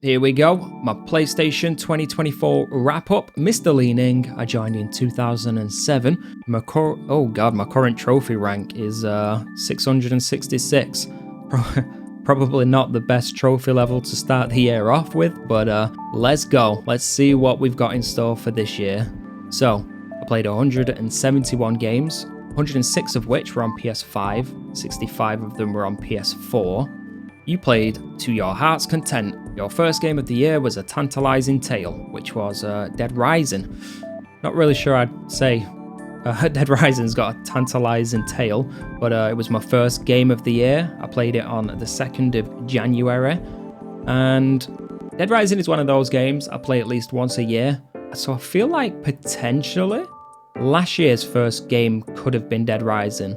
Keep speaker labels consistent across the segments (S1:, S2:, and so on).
S1: Here we go, my PlayStation 2024 wrap-up. MrLeening, I joined in 2007. My current trophy rank is 666. Probably not the best trophy level to start the year off with, but let's go. Let's see what we've got in store for this year. So, I played 171 games, 106 of which were on PS5, 65 of them were on PS4. You played to your heart's content. Your first game of the year was a tantalizing tale, which was Dead Rising. Not really sure I'd say Dead Rising's got a tantalizing tale, but it was my first game of the year. I played it on the 2nd of January, and Dead Rising is one of those games I play at least once a year, so I feel like potentially last year's first game could have been Dead Rising.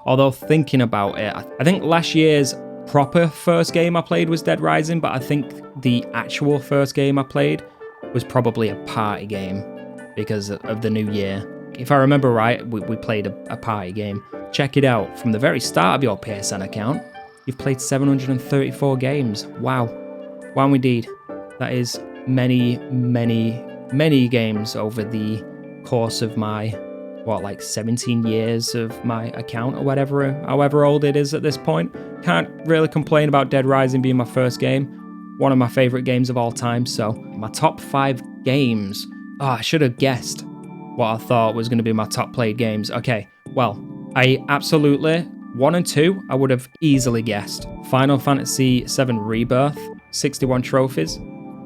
S1: Although thinking about it, I think last year's proper first game I played was Dead Rising, but I think the actual first game I played was probably a party game because of the new year. If I remember right, we played a party game. Check it out. From the very start of your PSN account, you've played 734 games. Wow. Wow indeed. That is many, many, many games over the course of my, 17 years of my account or whatever, however old it is at this point. Can't really complain about Dead Rising being my first game. One of my favorite games of all time. So my top 5 games. I should have guessed what I thought was going to be my top played games. Okay, well, I absolutely, 1 and 2, I would have easily guessed. Final Fantasy VII Rebirth, 61 trophies,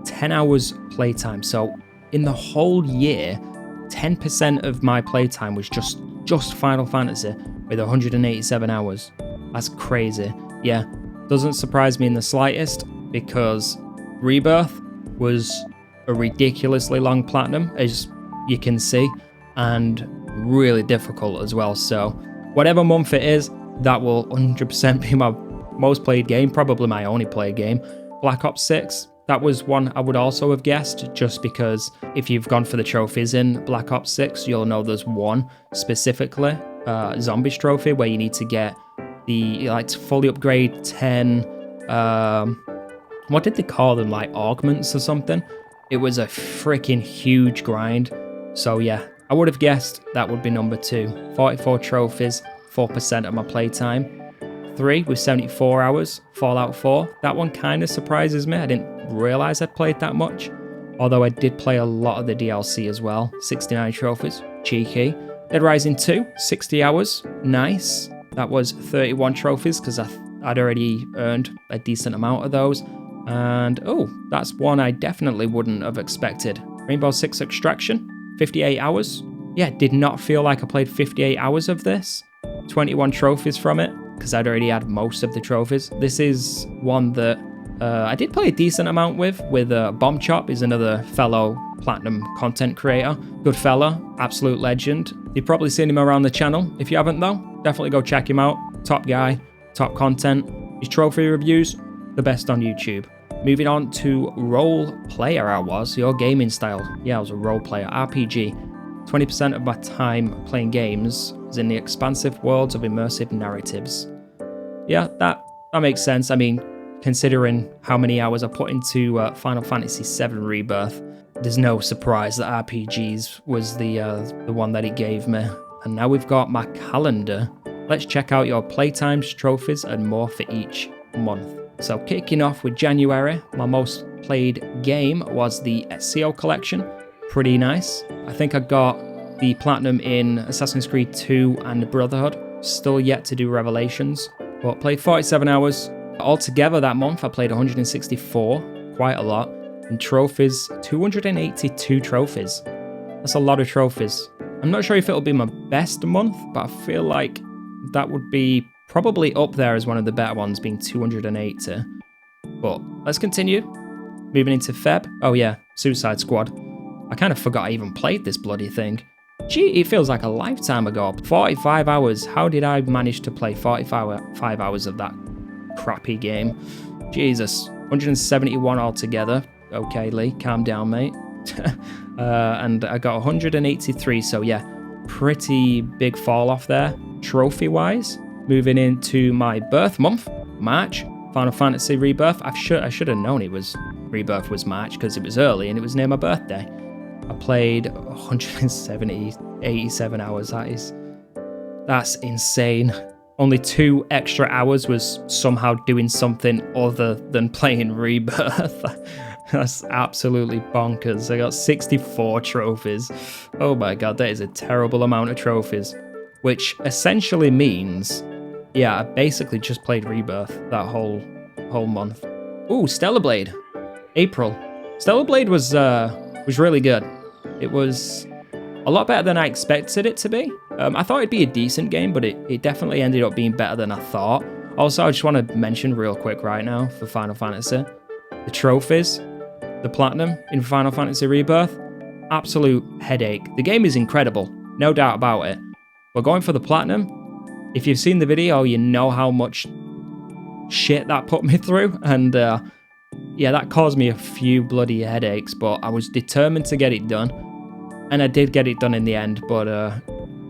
S1: 10 hours playtime. So in the whole year, 10% of my playtime was just Final Fantasy with 187 hours. That's crazy. Yeah, doesn't surprise me in the slightest because Rebirth was a ridiculously long platinum, as you can see, and really difficult as well. So whatever month it is, that will 100% be my most played game, probably my only played game. Black Ops 6, that was one I would also have guessed, just because if you've gone for the trophies in Black Ops 6, you'll know there's one specifically, Zombies trophy, where you need to get the, to fully upgrade 10, what did they call them, augments or something? It was a freaking huge grind. So yeah, I would have guessed that would be number 2. 44 trophies, 4% of my playtime. 3 with 74 hours, Fallout 4. That one kind of surprises me. I didn't realize I'd played that much. Although I did play a lot of the DLC as well. 69 trophies, cheeky. Dead Rising 2, 60 hours, nice. That was 31 trophies because I'd already earned a decent amount of those. And that's one I definitely wouldn't have expected. Rainbow Six Extraction, 58 hours. Yeah, did not feel like I played 58 hours of this. 21 trophies from it, because I'd already had most of the trophies. This is one that I did play a decent amount with Bomb Chop, is another fellow platinum content creator. Good fella, absolute legend. You've probably seen him around the channel. If you haven't though, definitely go check him out. Top guy, top content. His trophy reviews, the best on YouTube. Moving on to role player your gaming style. Yeah, I was a role player, RPG. 20% of my time playing games is in the expansive worlds of immersive narratives. Yeah, that makes sense. I mean, considering how many hours I put into Final Fantasy VII Rebirth, there's no surprise that RPGs was the one that it gave me. And now we've got my calendar. Let's check out your playtimes, trophies, and more for each month. So kicking off with January, my most played game was the Ezio collection. Pretty nice. I think I got the platinum in Assassin's Creed 2 and Brotherhood. Still yet to do Revelations, but played 47 hours. Altogether that month I played 164, quite a lot. And trophies, 282 trophies. That's a lot of trophies. I'm not sure if it'll be my best month, but I feel like that would be probably up there as one of the better ones, being 280. But let's continue. Moving into Feb. Oh yeah, Suicide Squad. I kind of forgot I even played this bloody thing. Gee, it feels like a lifetime ago. 45 hours. How did I manage to play 45 hours of that crappy game? Jesus. 171 altogether. Okay, Lee, calm down, mate. And I got 183, so yeah, pretty big fall off there, trophy-wise. Moving into my birth month, March. Final Fantasy Rebirth. I should have known it was Rebirth was March because it was early and it was near my birthday. I played 187 hours. That's insane. Only 2 extra hours was somehow doing something other than playing Rebirth. That's absolutely bonkers. I got 64 trophies. Oh my god, that is a terrible amount of trophies. Which essentially means, yeah, I basically just played Rebirth that whole month. Ooh, Stellar Blade. April. Stellar Blade was really good. It was a lot better than I expected it to be. I thought it'd be a decent game, but it definitely ended up being better than I thought. Also, I just want to mention real quick right now for Final Fantasy, the trophies, the platinum in Final Fantasy Rebirth, absolute headache. The game is incredible, no doubt about it. But going for the platinum, if you've seen the video, you know how much shit that put me through. And yeah, that caused me a few bloody headaches, but I was determined to get it done. And I did get it done in the end, but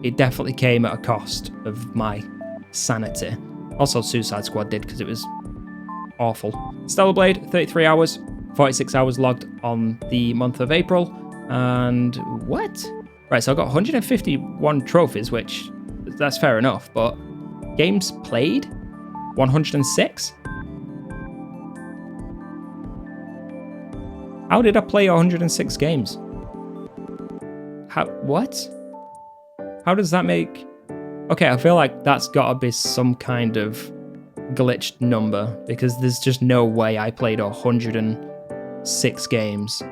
S1: it definitely came at a cost of my sanity. Also, Suicide Squad did, because it was awful. Stellar Blade, 33 hours, 46 hours logged on the month of April. And what? Right, so I got 151 trophies, which, that's fair enough, but games played? 106? How did I play 106 games? What? How does that make... Okay, I feel like that's gotta be some kind of glitched number, because there's just no way I played 106 games.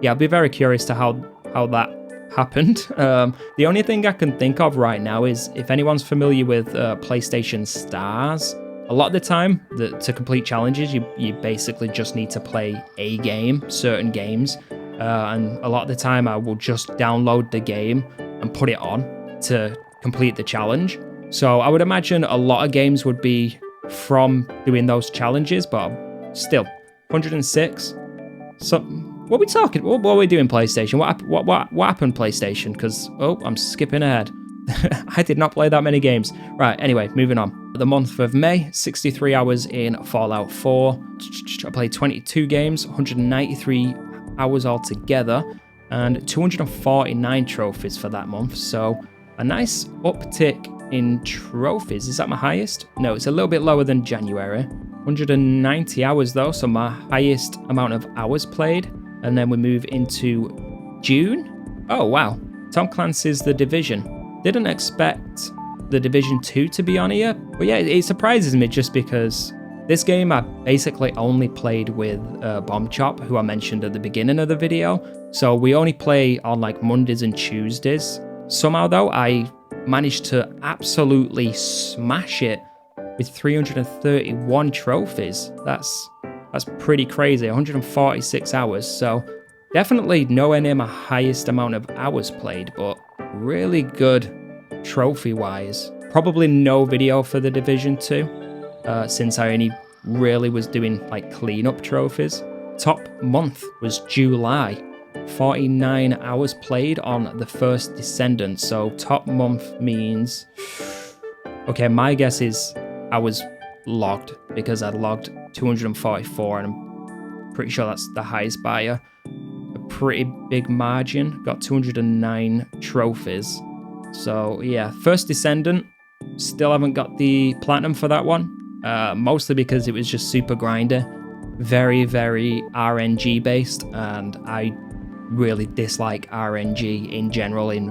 S1: Yeah, I'd be very curious to how that happened. The only thing I can think of right now is if anyone's familiar with PlayStation Stars, a lot of the time, to complete challenges, you basically just need to play a game, certain games. And a lot of the time I will just download the game and put it on to complete the challenge. So I would imagine a lot of games would be from doing those challenges, but still, 106. So what are we talking? What are we doing, PlayStation? What happened, PlayStation? Because, oh, I'm skipping ahead. I did not play that many games. Right, anyway, moving on. The month of May, 63 hours in Fallout 4. I played 22 games, 193 hours altogether, and 249 trophies for that month. So a nice uptick in trophies. Is that my highest? No, it's a little bit lower than January. 190 hours though, so my highest amount of hours played. And then we move into June. Oh wow, Tom Clancy's The Division. Didn't expect The Division 2 to be on here, but yeah, it surprises me just because this game I basically only played with Bomb Chop, who I mentioned at the beginning of the video. So we only play on like Mondays and Tuesdays. Somehow though, I managed to absolutely smash it with 331 trophies. That's pretty crazy, 146 hours. So definitely nowhere near my highest amount of hours played, but really good trophy-wise. Probably no video for The Division 2. Since I only really was doing like cleanup trophies. Top month was July, 49 hours played on the first Descendant. So top month means, okay, my guess is I was logged because I logged 244 and I'm pretty sure that's the highest by a pretty big margin. Got 209 trophies. So yeah, first Descendant, still haven't got the platinum for that one. Mostly because it was just super grinder, very, very RNG based, and I really dislike RNG in general in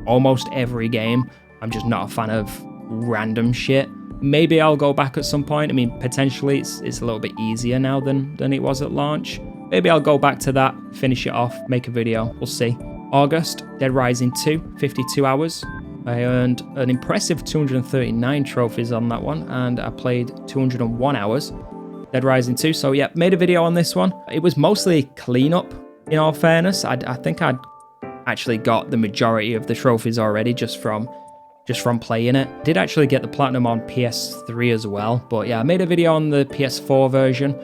S1: almost every game. I'm just not a fan of random shit. Maybe I'll go back at some point. I mean, potentially it's a little bit easier now than it was at launch. Maybe I'll go back to that, finish it off, make a video, we'll see. August, Dead Rising 2, 52 hours. I earned an impressive 239 trophies on that one, and I played 201 hours. Dead Rising 2, so yeah, made a video on this one. It was mostly cleanup, in all fairness. I think I'd actually got the majority of the trophies already just from playing it. Did actually get the platinum on PS3 as well, but yeah, I made a video on the PS4 version.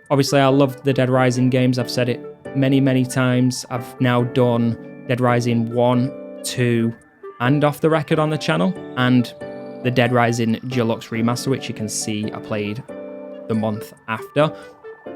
S1: Obviously, I love the Dead Rising games. I've said it many, many times. I've now done Dead Rising 1, 2, and Off the Record on the channel, and the Dead Rising Deluxe Remaster, which you can see I played the month after.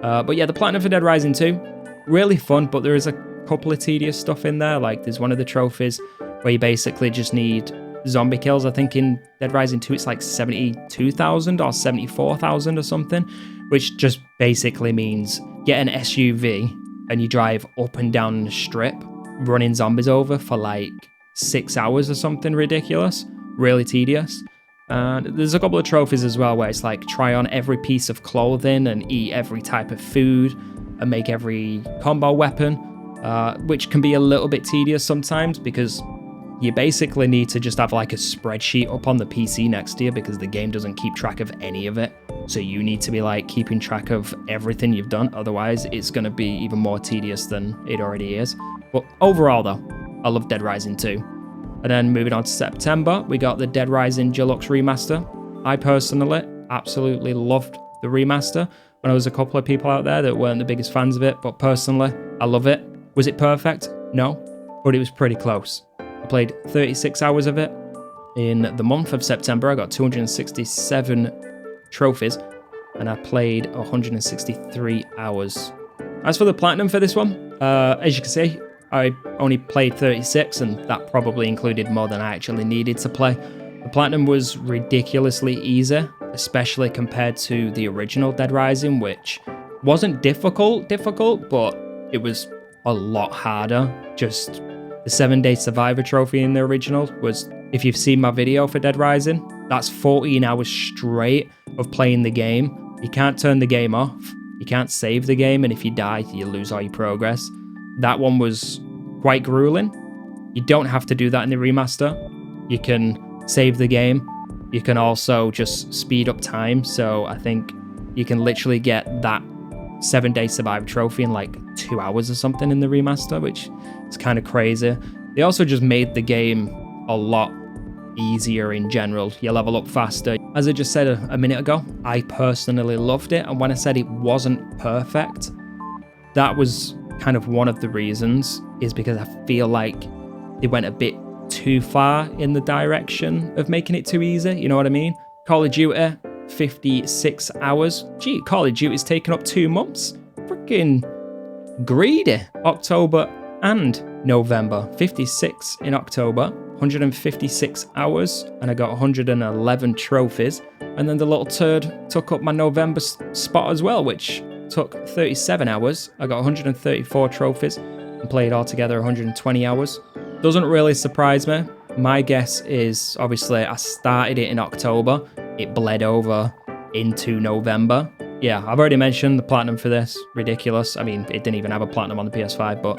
S1: But yeah, the platinum for Dead Rising 2, really fun, but there is a couple of tedious stuff in there. Like there's one of the trophies where you basically just need zombie kills. I think in Dead Rising 2 it's like 72,000 or 74,000 or something, which just basically means get an SUV and you drive up and down the strip, running zombies over for like 6 hours or something ridiculous. Really tedious. And there's a couple of trophies as well where it's like try on every piece of clothing and eat every type of food and make every combo weapon, which can be a little bit tedious sometimes because you basically need to just have like a spreadsheet up on the PC next to you because the game doesn't keep track of any of it. So you need to be like keeping track of everything you've done. Otherwise, it's going to be even more tedious than it already is. But overall though, I love Dead Rising 2. And then moving on to September, we got the Dead Rising Deluxe Remaster. I personally absolutely loved the remaster. I know there's a couple of people out there that weren't the biggest fans of it, but personally, I love it. Was it perfect? No, but it was pretty close. I played 36 hours of it. In the month of September, I got 267 trophies, and I played 163 hours. As for the platinum for this one, as you can see, I only played 36, and that probably included more than I actually needed to play. The platinum was ridiculously easy, especially compared to the original Dead Rising, which wasn't difficult, but it was a lot harder. Just the 7-day survivor trophy in the original was, if you've seen my video for Dead Rising, that's 14 hours straight of playing the game. You can't turn the game off, you can't save the game, and if you die, you lose all your progress. That one was quite grueling. You don't have to do that in the remaster. You can save the game. You can also just speed up time. So I think you can literally get that 7-day survivor trophy in like 2 hours or something in the remaster, which is kind of crazy. They also just made the game a lot easier in general. You level up faster. As I just said a minute ago, I personally loved it. And when I said it wasn't perfect, that was kind of one of the reasons, is because I feel like they went a bit too far in the direction of making it too easy, you know what I mean? Call of Duty, 56 hours. Gee, Call of Duty's taken up 2 months. Freaking greedy. October and November, 56 in October, 156 hours, and I got 111 trophies. And then the little turd took up my November spot as well, which took 37 hours. I got 134 trophies and played altogether 120 hours. Doesn't really surprise me. My guess is, obviously, I started it in October. It bled over into November. Yeah, I've already mentioned the platinum for this. Ridiculous. I mean, it didn't even have a platinum on the PS5, but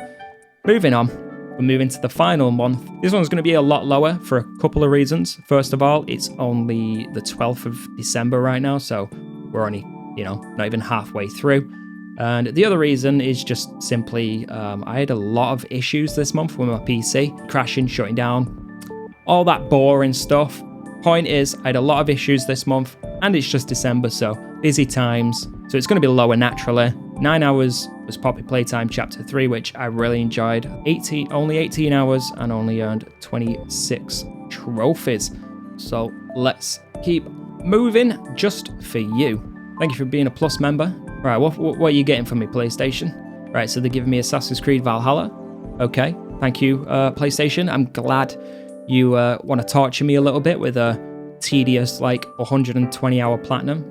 S1: moving on. We're moving to the final month. This one's going to be a lot lower for a couple of reasons. First of all, it's only the 12th of December right now, so we're only, not even halfway through. And the other reason is just simply I had a lot of issues this month with my PC, crashing, shutting down, all that boring stuff. Point is, I had a lot of issues this month, and it's just December, so busy times. So it's going to be lower naturally. 9 hours was Poppy Playtime Chapter 3, which I really enjoyed. Only 18 hours and only earned 26 trophies. So let's keep moving just for you. Thank you for being a Plus member. Right, what are you getting from me, PlayStation? Right, so they're giving me Assassin's Creed Valhalla. Okay, thank you, PlayStation. I'm glad you want to torture me a little bit with a tedious, 120-hour platinum.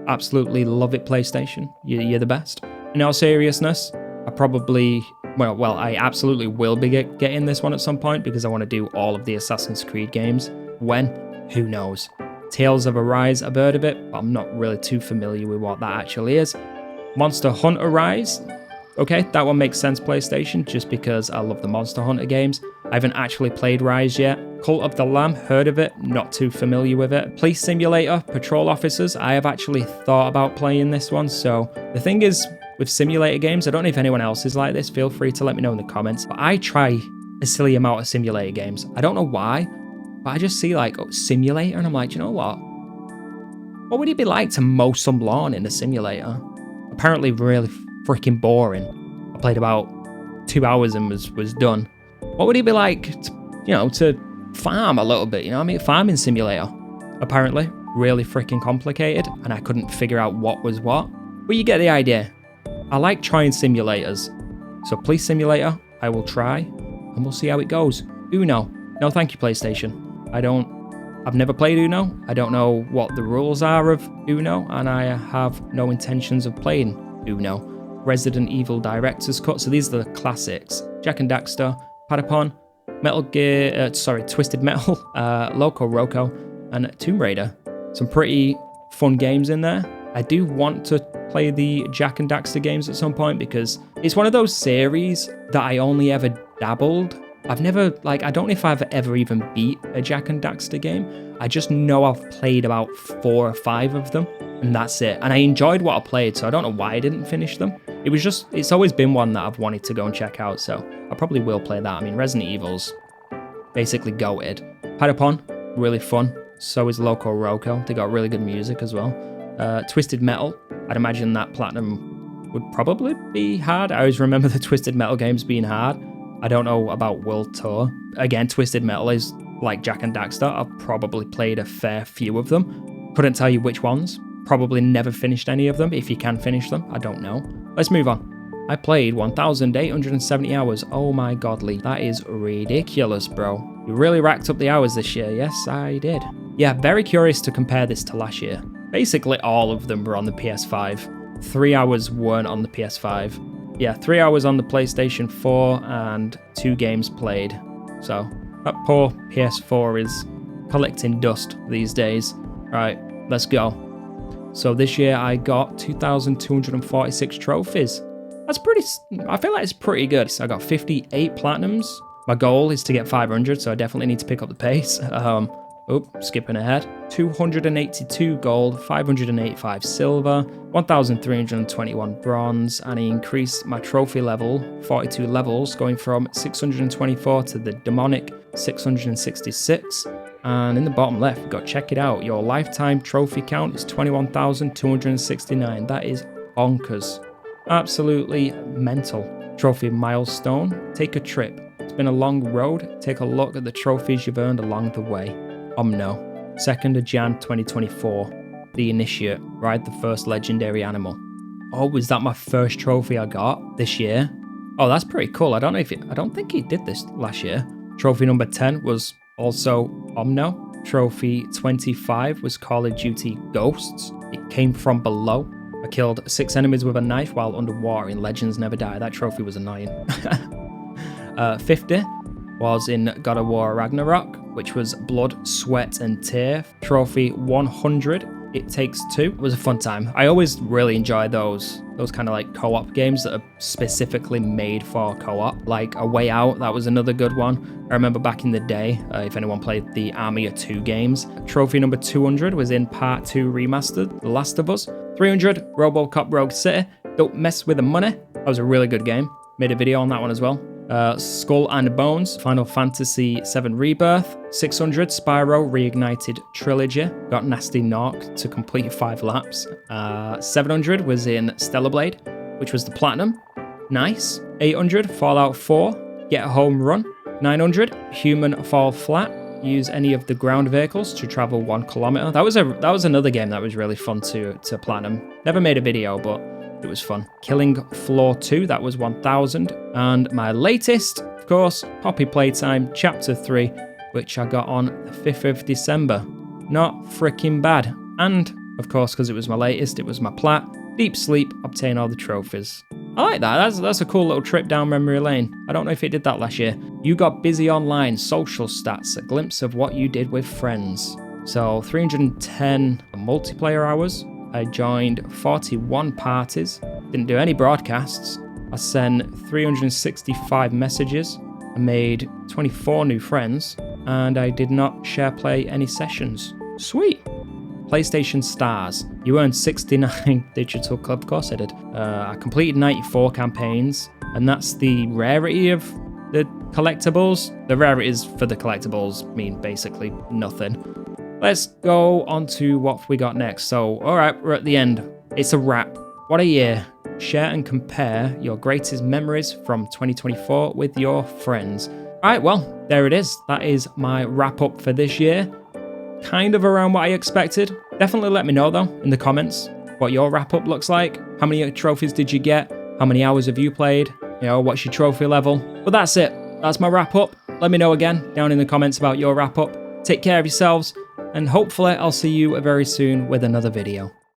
S1: Absolutely love it, PlayStation. You're the best. In all seriousness, I absolutely will be getting this one at some point because I want to do all of the Assassin's Creed games. When? Who knows? Tales of Arise, I've heard of it, but I'm not really too familiar with what that actually is. Monster Hunter Rise. Okay, that one makes sense, PlayStation, just because I love the Monster Hunter games. I haven't actually played Rise yet. Cult of the Lamb, heard of it, not too familiar with it. Police Simulator, Patrol Officers, I have actually thought about playing this one. So the thing is, with simulator games, I don't know if anyone else is like this, feel free to let me know in the comments, but I try a silly amount of simulator games. I don't know why, but I just see simulator and I'm like, you know what? What would it be like to mow some lawn in a simulator? Apparently really freaking boring. I played about 2 hours and was done. What would it be like to farm a little bit, farming simulator. Apparently really freaking complicated and I couldn't figure out what was what. But you get the idea. I like trying simulators. So Police Simulator, I will try, and we'll see how it goes. Uno. No thank you, PlayStation. I've never played Uno. I don't know what the rules are of Uno, and I have no intentions of playing Uno. Resident Evil Director's Cut. So these are the classics. Jak and Daxter, Patapon, Twisted Metal, Loco Roco, and Tomb Raider. Some pretty fun games in there. I do want to play the Jak and Daxter games at some point because it's one of those series that I only ever dabbled. I've never, I don't know if I've ever even beat a Jak and Daxter game. I just know I've played about 4 or 5 of them, and that's it. And I enjoyed what I played, so I don't know why I didn't finish them. It's always been one that I've wanted to go and check out, so I probably will play that. I mean, Resident Evil's basically goated. Patapon, really fun. So is Loco Roco. They got really good music as well. Twisted Metal, I'd imagine that Platinum would probably be hard. I always remember the Twisted Metal games being hard. I don't know about World Tour. Again, Twisted Metal is like Jak and Daxter. I've probably played a fair few of them. Couldn't tell you which ones. Probably never finished any of them. If you can finish them, I don't know. Let's move on. I played 1,870 hours. Oh my godly. That is ridiculous, bro. You really racked up the hours this year. Yes, I did. Yeah, very curious to compare this to last year. Basically, all of them were on the PS5. 3 hours weren't on the PS5. Yeah, 3 hours on the PlayStation 4 and 2 games played. So, that poor PS4 is collecting dust these days. Right, let's go. So this year I got 2,246 trophies. I feel like it's pretty good. So I got 58 platinums. My goal is to get 500, so I definitely need to pick up the pace. Skipping ahead. 282 gold, 585 silver, 1,321 bronze, and I increased my trophy level 42 levels, going from 624 to the demonic 666. And in the bottom left, we've got check it out. Your lifetime trophy count is 21,269. That is bonkers. Absolutely mental. Trophy milestone. Take a trip. It's been a long road. Take a look at the trophies you've earned along the way. Omno. 2nd of Jan 2024. The Initiate. Ride the first legendary animal. Oh, was that my first trophy I got this year? Oh, that's pretty cool. I don't think he did this last year. Trophy number 10 was also Omno. Trophy 25 was Call of Duty Ghosts. It came from below. I killed 6 enemies with a knife while underwater in Legends Never Die. That trophy was annoying. 50 was in God of War Ragnarok, which was Blood, Sweat and Tear. Trophy 100, It Takes Two. It was a fun time. I always really enjoy those kind of like co-op games that are specifically made for co-op. Like A Way Out, that was another good one. I remember back in the day, if anyone played the Army of Two games. Trophy number 200 was in Part 2 Remastered, The Last of Us. 300, RoboCop Rogue City. Don't Mess with the Money. That was a really good game. Made a video on that one as well. Skull and Bones, Final Fantasy VII Rebirth. 600, Spyro Reignited Trilogy. Got Nasty Knock to complete 5 laps. 700 was in Stellar Blade, which was the Platinum. Nice. 800, Fallout 4, Get a Home Run. 900, Human Fall Flat. Use any of the ground vehicles to travel 1 kilometer. That was another game that was really fun to platinum. Never made a video, but it was fun. Killing Floor 2, that was 1,000. And my latest, of course, Poppy Playtime Chapter 3, which I got on the 5th of December. Not freaking bad. And, of course, because it was my latest, it was my plat. Deep Sleep, obtain all the trophies. I like that. That's a cool little trip down memory lane. I don't know if it did that last year. You got busy online, social stats, a glimpse of what you did with friends. So 310 multiplayer hours. I joined 41 parties, didn't do any broadcasts. I sent 365 messages, I made 24 new friends, and I did not share play any sessions. Sweet! PlayStation Stars. You earned 69 digital club. Of course I did. I completed 94 campaigns, and that's the rarity of the collectibles. The rarities for the collectibles mean basically nothing. Let's go on to what we got next. So, alright, we're at the end. It's a wrap. What a year. Share and compare your greatest memories from 2024 with your friends. Alright, well, there it is. That is my wrap up for this year. Kind of around what I expected. Definitely let me know though in the comments what your wrap up looks like. How many trophies did you get? How many hours have you played? You know, what's your trophy level? But that's it. That's my wrap up. Let me know again down in the comments about your wrap up. Take care of yourselves, and hopefully I'll see you very soon with another video.